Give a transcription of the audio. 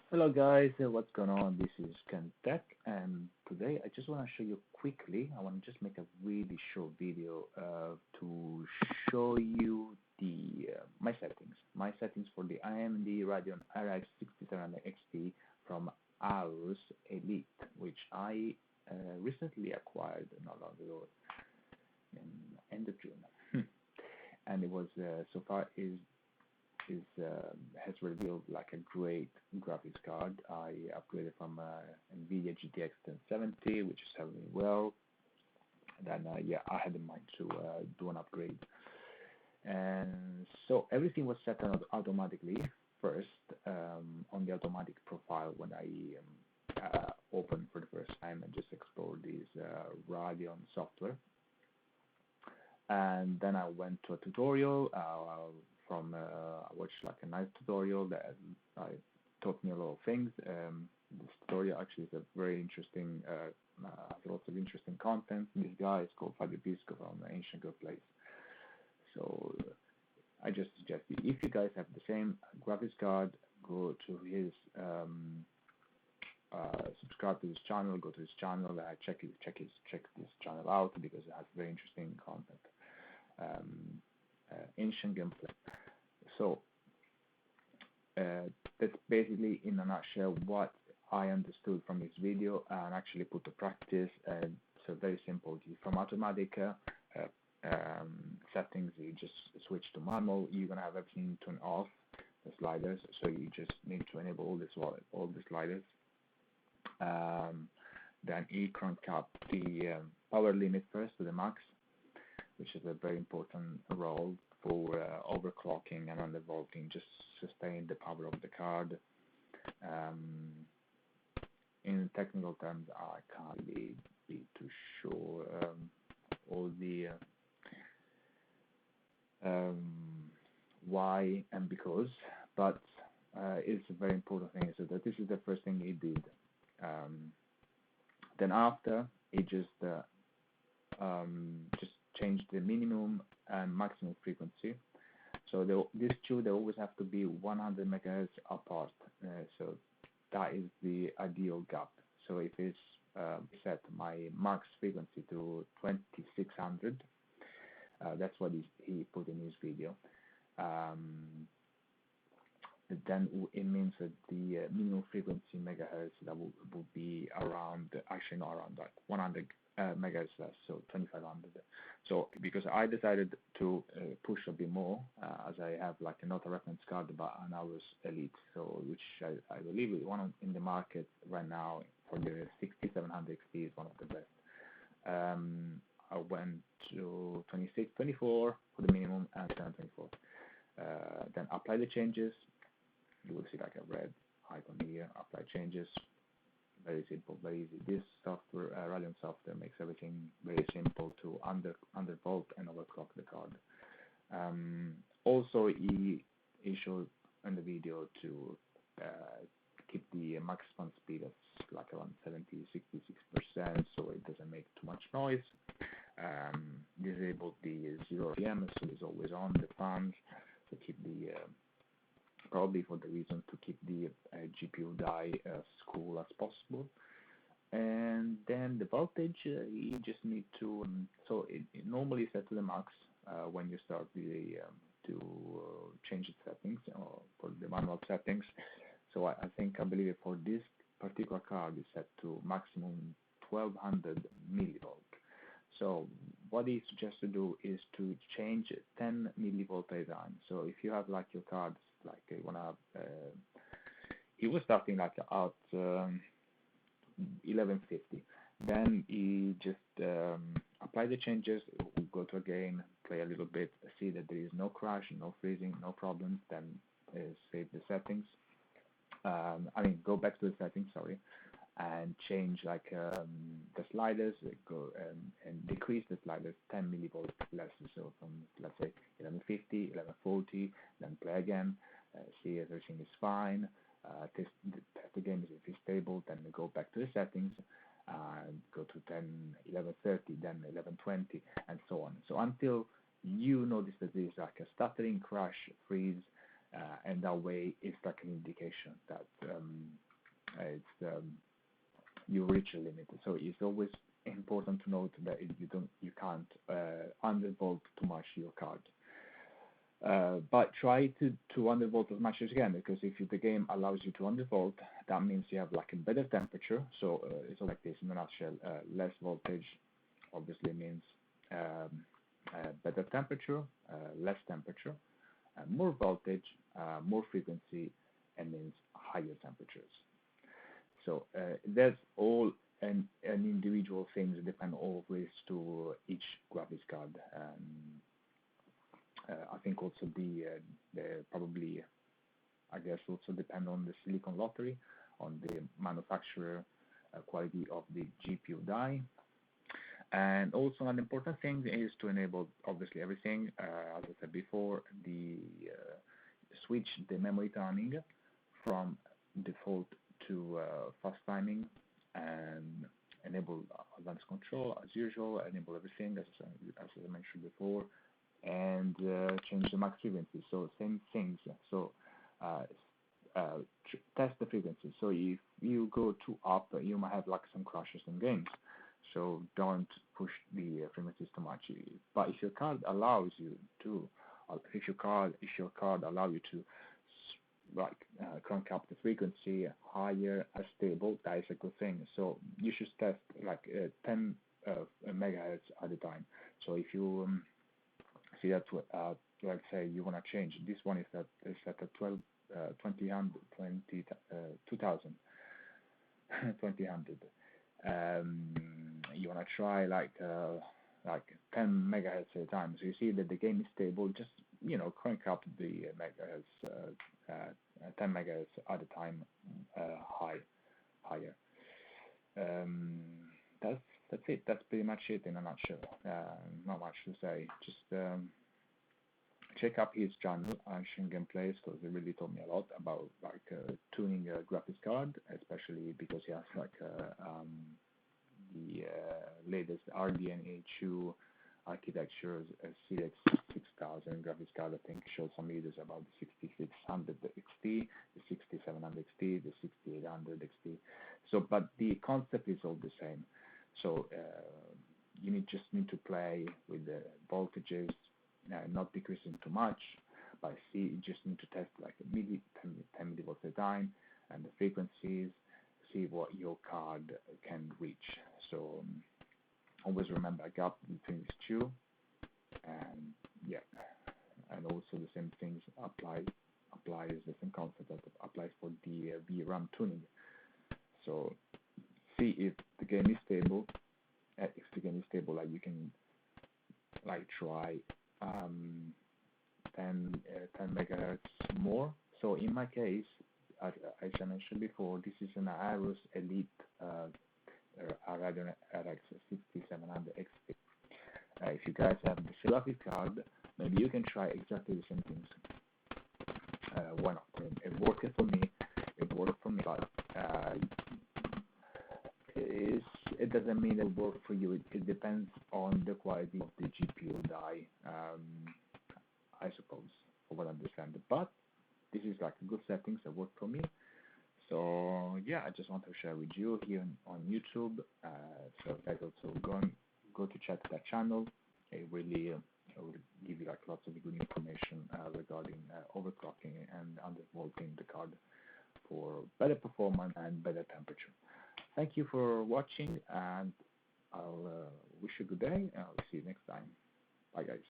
Hello guys, what's going on? This is Ken Tech, and today I just want to show you quickly. I want to just make a really short video to show you the my settings for the AMD Radeon RX 6700 XT from AORUS Elite, which I recently acquired not long ago in end of June, and it was so far has revealed like a great graphics card. I upgraded from NVIDIA GTX 1070, which is selling well. And then yeah, I had in mind to do an upgrade, and so everything was set on automatically first on the automatic profile when I opened for the first time and just explored this Radeon software. And then I went to a tutorial I watched like a nice tutorial that taught me a lot of things. This tutorial actually is a very interesting, has lots of interesting content. This guy is called Fabio Pisco from Ancient Good Place. So I just suggest you, if you guys have the same graphics card, go to his subscribe to his channel, go to his channel, check this channel out because it has very interesting content. Ancient gameplay. So that's basically in a nutshell what I understood from this video and actually put to practice. So very simple. From automatic settings, you just switch to manual. You're gonna have everything turned off, the sliders. So you just need to enable all the sliders. Then you crank up the power limit first to the max, which is a very important role for overclocking and undervolting, just sustain the power of the card. In technical terms, I can't really be too sure all the why and because, but it's a very important thing. So that this is the first thing he did. Then after, he just change the minimum and maximum frequency. So these two, they always have to be 100 megahertz apart. So that is the ideal gap. So if it's set my max frequency to 2600, that's what he put in his video. Then it means that the minimum frequency megahertz that will be around, actually not around that, 100 megahertz less, so 2500. So because I decided to push a bit more, as I have like another reference card, but an AORUS Elite, so which I believe is one in the market right now for the 6700 XT is one of the best. I went to 2624 for the minimum and 724. Then apply the changes. You will see like a red icon here. Apply changes. Very simple, very easy. This software, Radeon software, makes everything very simple to undervolt and overclock the card. Also, he showed in the video to keep the maximum speed at like around 66%, so it doesn't make too much noise. Disable the 0 RPM, so it's always on the fans. So keep the probably for the reason to keep the GPU die as cool as possible. And then the voltage, you just need to, so it normally is set to the max when you start to change its settings or for the manual settings. So I believe for this particular card is set to maximum 1200 millivolt. So what he suggests to do is to change 10 millivolt at a time. So if you have like your cards, like you wanna have, he was starting like at 1150. Then he just apply the changes. We'll go to again, play a little bit, see that there is no crash, no freezing, no problems. Then save the settings. Go back to the settings. Sorry. And change like the sliders, go and decrease the sliders 10 millivolts less. So from, let's say, 1150, 1140, then play again, see if everything is fine, test the game if it's stable, then go back to the settings, go to 1130, then 1120, and so on. So until you notice that there is like a stuttering, crash, freeze, and that way it's like an indication that you reach a limit. So it's always important to note that you can't undervolt too much your card. But try to undervolt as much as you can, because if the game allows you to undervolt, that means you have like a better temperature. So it's all like this in a nutshell. Less voltage obviously means better temperature, less temperature, more voltage, more frequency, and means higher temperatures. So there's all an individual things depend always to each graphics card. I think also the probably, I guess, also depend on the silicon lottery, on the manufacturer quality of the GPU die. And also an important thing is to enable obviously everything, as I said before, the switch the memory timing from default to fast timing, and enable advanced control as usual, enable everything as I mentioned before, and change the max frequency. So same things. So test the frequency. So if you go too up, you might have like some crashes in games. So don't push the frequencies too much. But if your card allows you to, if your card allows you to crank up the frequency higher as stable, that is a good thing. So you should test like 10 megahertz at a time. So if you see that, let's say you want to change, this one is set at 2000, 2000. You want to try like 10 megahertz at a time. So you see that the game is stable, just crank up the megahertz, 10 megahertz at a time, higher. That's it. That's pretty much it in a nutshell. Not much to say. Just check up his channel, Ancient Gameplays, because he really taught me a lot about tuning a graphics card, especially because he has the latest Radeon A2 architecture, CX 6000 graphics card. I think shows some videos about the 6600 XT, the 6700 XT, the 6800 XT. So, but the concept is all the same. So you just need to play with the voltages, not decreasing too much, but you just need to test like 10 millivolts at a time, and the frequencies, see what your card can reach. So always remember a gap between these two, and yeah, and also the same things applies the same concept that applies for the VRAM tuning. So see if the game is stable. If the game is stable, like you can try 10 megahertz more. So in my case, as I mentioned before, this is an AORUS Elite Radeon RX 6700 XT. If you guys have the Silafi card, maybe you can try exactly the same things. Why not? It worked for me. But it doesn't mean it will work for you. It depends on the quality of the GPU die, I suppose, for what I understand. But this is like good settings that work for me. So yeah, I just want to share with you here on YouTube. So guys, also go to check that channel. It really will give you lots of good information regarding overclocking and undervolting the card for better performance and better temperature. Thank you for watching, and I'll wish you a good day, and I'll see you next time. Bye guys.